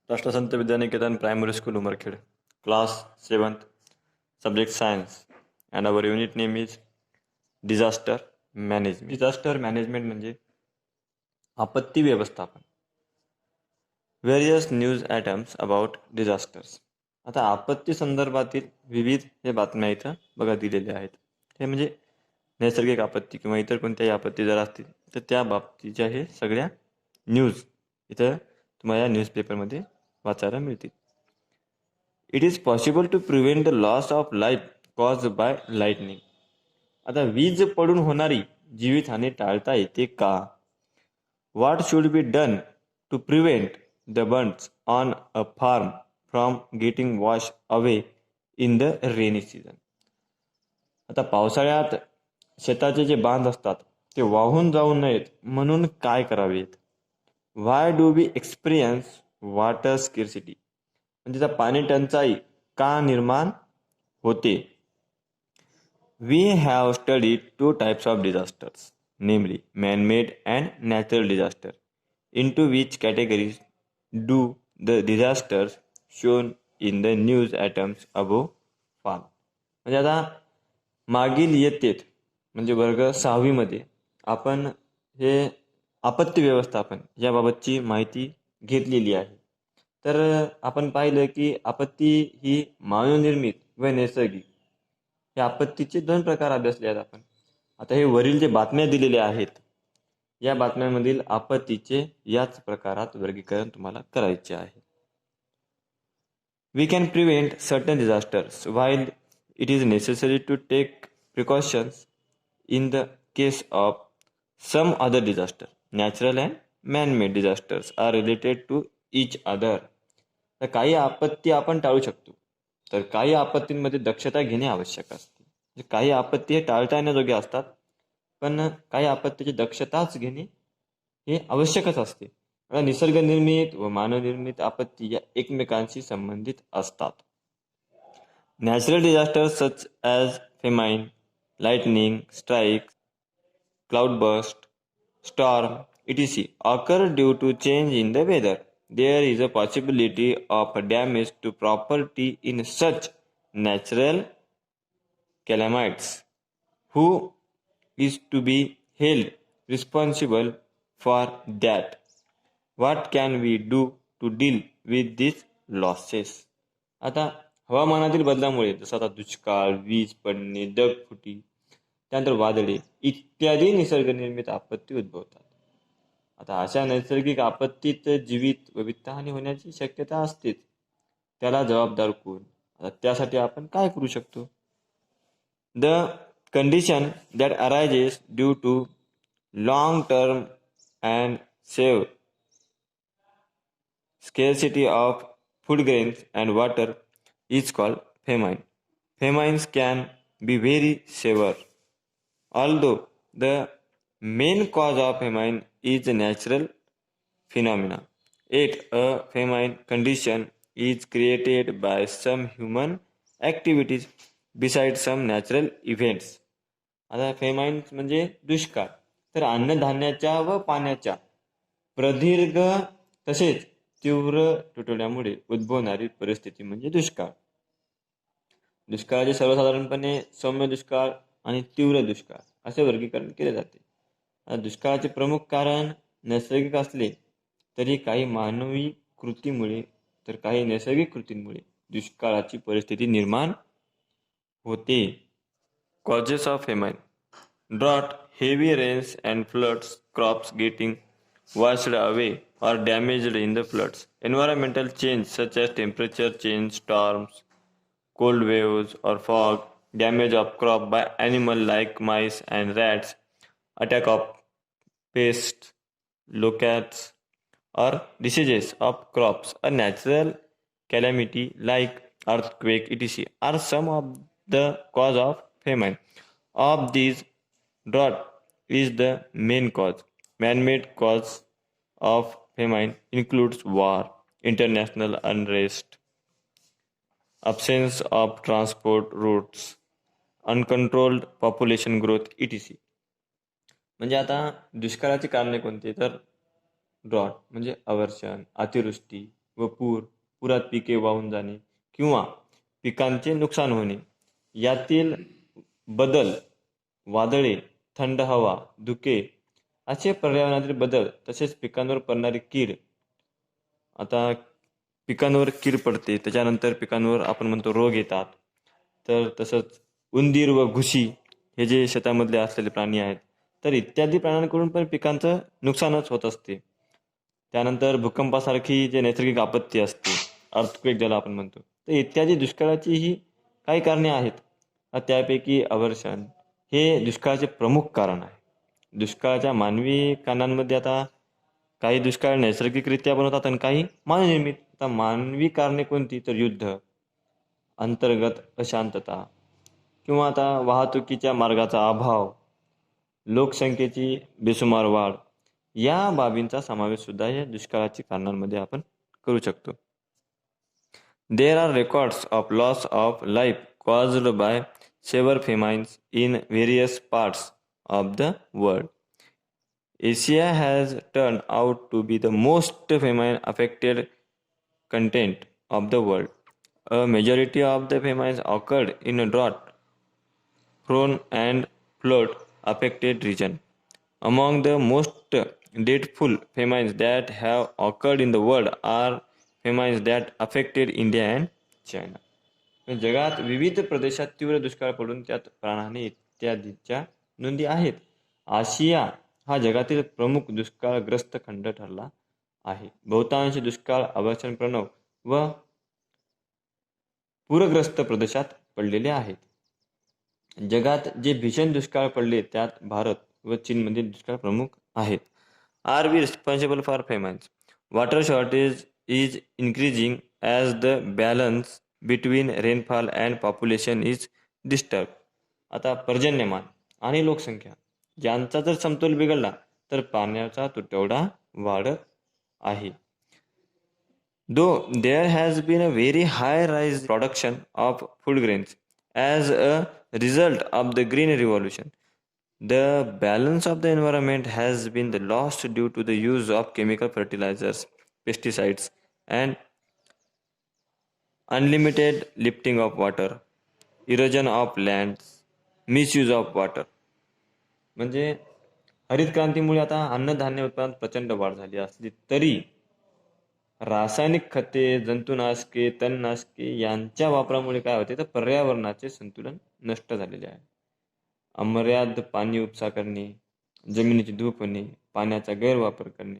राष्ट्रसंत विद्यानिकेतन primary school Umarkhed, class 7th, subject science, and our unit name is disaster management. Disaster management म्हणजे आपत्ती व्यवस्थापन. Various news items about disasters. आता आपत्ती संदर्भातील विविध हे बातम्या इथं बघा दिलेल्या आहेत. हे म्हणजे नैसर्गिक आपत्ती किंवा इतर कोणत्याही आपत्ती जर असतील तर त्या बाबतीच्या हे सगळ्या न्यूज इथं तुम्हाला न्यूजपेपरमध्ये वाचायला मिळतील. It is possible to prevent the loss of life cause by lightning. आता वीज पडून होणारी जीवितहानी टाळता येते का? What should be done to prevent the burns on a farm from getting wash away in the rainy season. आता पावसाळ्यात शेताचे जे बांध असतात ते वाहून जाऊ नयेत म्हणून काय करावेत? Why do we experience water scarcity. म्हणजे त्या पाणी टंचाई का निर्माण होते? We have studied two types of disasters, namely man-made and natural disaster. into which categories do the disasters shown in the news items above fall. म्हणजे आता मागील इयत्तेत म्हणजे वर्ग 6वी मध्ये आपण हे आपत्ती व्यवस्थापन याबाबतची माहिती घेतलेली आहे. तर आपण पाहिलं की आपत्ती ही मानवनिर्मित व नैसर्गिक या आपत्तीचे 2 प्रकार अभ्यासले आहेत आपण. आता हे वरील जे बातम्या दिलेल्या आहेत या बातम्यांमधील आपत्तीचे याच प्रकारात वर्गीकरण तुम्हाला करायचे आहे. We can prevent certain disasters while it is necessary to take precautions in the case of some other disaster. Natural and man-made disasters are related to each other. तर काही आपत्ती आपण टाळू शकतो, तर काही आपत्तींमध्ये दक्षता घेणे आवश्यक असते. म्हणजे काही आपत्ती हे टाळता येण्याजोगे असतात, पण काही आपत्तीची दक्षताच घेणे हे आवश्यकच असते. निसर्गनिर्मित व मानवनिर्मित आपत्ती या एकमेकांशी संबंधित असतात. Natural disasters such as famine, lightning strike, cloudburst, storm, etc. occur due to change in the weather. There is a possibility of damage to property in such natural calamities. Who is to be held responsible for that? What can we do to deal with these losses? आता हवामानातील बदलामुळे जसं आता दुष्काळ, वीज पडणे, ढगफुटी, त्यानंतर वादळे इत्यादी निसर्गनिर्मित आपत्ती उद्भवतात. आता अशा नैसर्गिक आपत्तीत जीवित व वित्तहानी होण्याची शक्यता असतेच. त्याला जबाबदार कोण? आता त्यासाठी आपण काय करू शकतो? The condition that arises due to long term and save scarcity of food grains and water is called famine. Famines can be very severe. Although the main cause of famine is a natural phenomena, yet a famine condition is created by some human activities besides some natural events. आता फेमाईन्स म्हणजे दुष्काळ. तर अन्नधान्याच्या व पाण्याच्या प्रदीर्घ तसेच तीव्र तुटवड्यामुळे उद्भवणारी परिस्थिती म्हणजे दुष्काळ. दुष्काळाचे सर्वसाधारणपणे सौम्य दुष्काळ आणि तीव्र दुष्काळ असे वर्गीकरण केले जाते. दुष्काळाचे प्रमुख कारण नैसर्गिक असले तरी काही मानवी कृतीमुळे तर काही नैसर्गिक कृतींमुळे दुष्काळाची परिस्थिती निर्माण होते. Causes of famine: drought, heavy rains and floods, crops getting washed away or damaged in the floods, environmental change such as temperature change, storms, cold waves or fog, damage of crop by animal like mice and rats, attack of pests, locusts or diseases of crops, a natural calamity like earthquake, etc. are some of the cause of famine. Of these, drought is the main cause. Man-made cause of famine includes war, international unrest, absence of transport routes, uncontrolled population growth, etc. म्हणजे आता दुष्काळाची कारणे कोणती? तर drought म्हणजे अवर्षण, अतिवृष्टी, व पुरात पिके वाहून जाणे किंवा पिकांचे नुकसान होणे यातील बदल, वादळे, थंड हवा, धुके असे पर्यावरणातील बदल तसेच पिकांवर पडणारी कीड. आता पिकांवर कीड पडते, त्याच्यानंतर पिकांवर आपण म्हणतो रोग येतात. तर तसंच उंदीर व घुशी हे जे शेतामधले असलेले प्राणी आहेत, तर इत्यादी प्राण्यांकडून पण पिकांचं नुकसानच होत असते. त्यानंतर भूकंपासारखी जे नैसर्गिक आपत्ती असते, अर्थक्वेक ज्याला आपण म्हणतो, तर इत्यादी दुष्काळाची ही काही कारणे आहेत. त्यापैकी अवर्षण हे दुष्काळाचे प्रमुख कारण आहे. दुष्काळाच्या मानवी कारणांमध्ये आता काही दुष्काळ नैसर्गिकरित्या बनवतात आणि काही मानवनिर्मित. आता मानवी कारणे कोणती, तर युद्ध, अंतर्गत अशांतता किंवा आता वाहतुकीच्या मार्गाचा अभाव, लोकसंख्येची बेसुमार वाढ या बाबींचा समावेश सुद्धा या दुष्काळाच्या कारणांमध्ये आपण करू शकतो. There are records of loss of life caused by severe famines in various parts of the world. Asia has turned out to be the most famine affected continent of the world. A majority of the famines occurred in a drought prone and flood affected region. Among the most dreadful famines that have occurred in the world are famines that affected India and China. जगात विविध प्रदेशात तीव्र दुष्काळ पडून त्यात प्राणहानी इत्यादीच्या नोंदी आहेत. आशिया हा जगातील प्रमुख दुष्काळग्रस्त खंड ठरला आहे. बहुतांश दुष्काळ अवर्षण प्रणव व पूरग्रस्त प्रदेशात पडलेले आहेत. जगात जे भीषण दुष्काळ पडले त्यात भारत व चीनमधील दुष्काळ प्रमुख आहेत. Are we responsible for famines? Water shortage is increasing as the balance between rainfall and population is disturb. आता पर्जन्यमान आणि लोकसंख्या यांचा जर समतोल बिघडला तर पाण्याचा तुटवडा वाढत आहे. Though there has been a very high rise production of food grains as a result of the green revolution, the balance of the environment has been lost due to the use of chemical fertilizers, pesticides, and unlimited lifting of water, erosion of lands, misuse of water. म्हणजे हरित क्रांतीमुळे आता अन्नधान्य उत्पादनात प्रचंड वाढ झाली असली तरी रासायनिक खते, जंतुनाशके, तणनाशके यांच्या वापरामुळे काय होते, तर पर्यावरणाचे संतुलन नष्ट झालेले आहे. अमर्याद पाणी उपसा करणे, जमिनीची धूप होणे, पाण्याचा गैरवापर करणे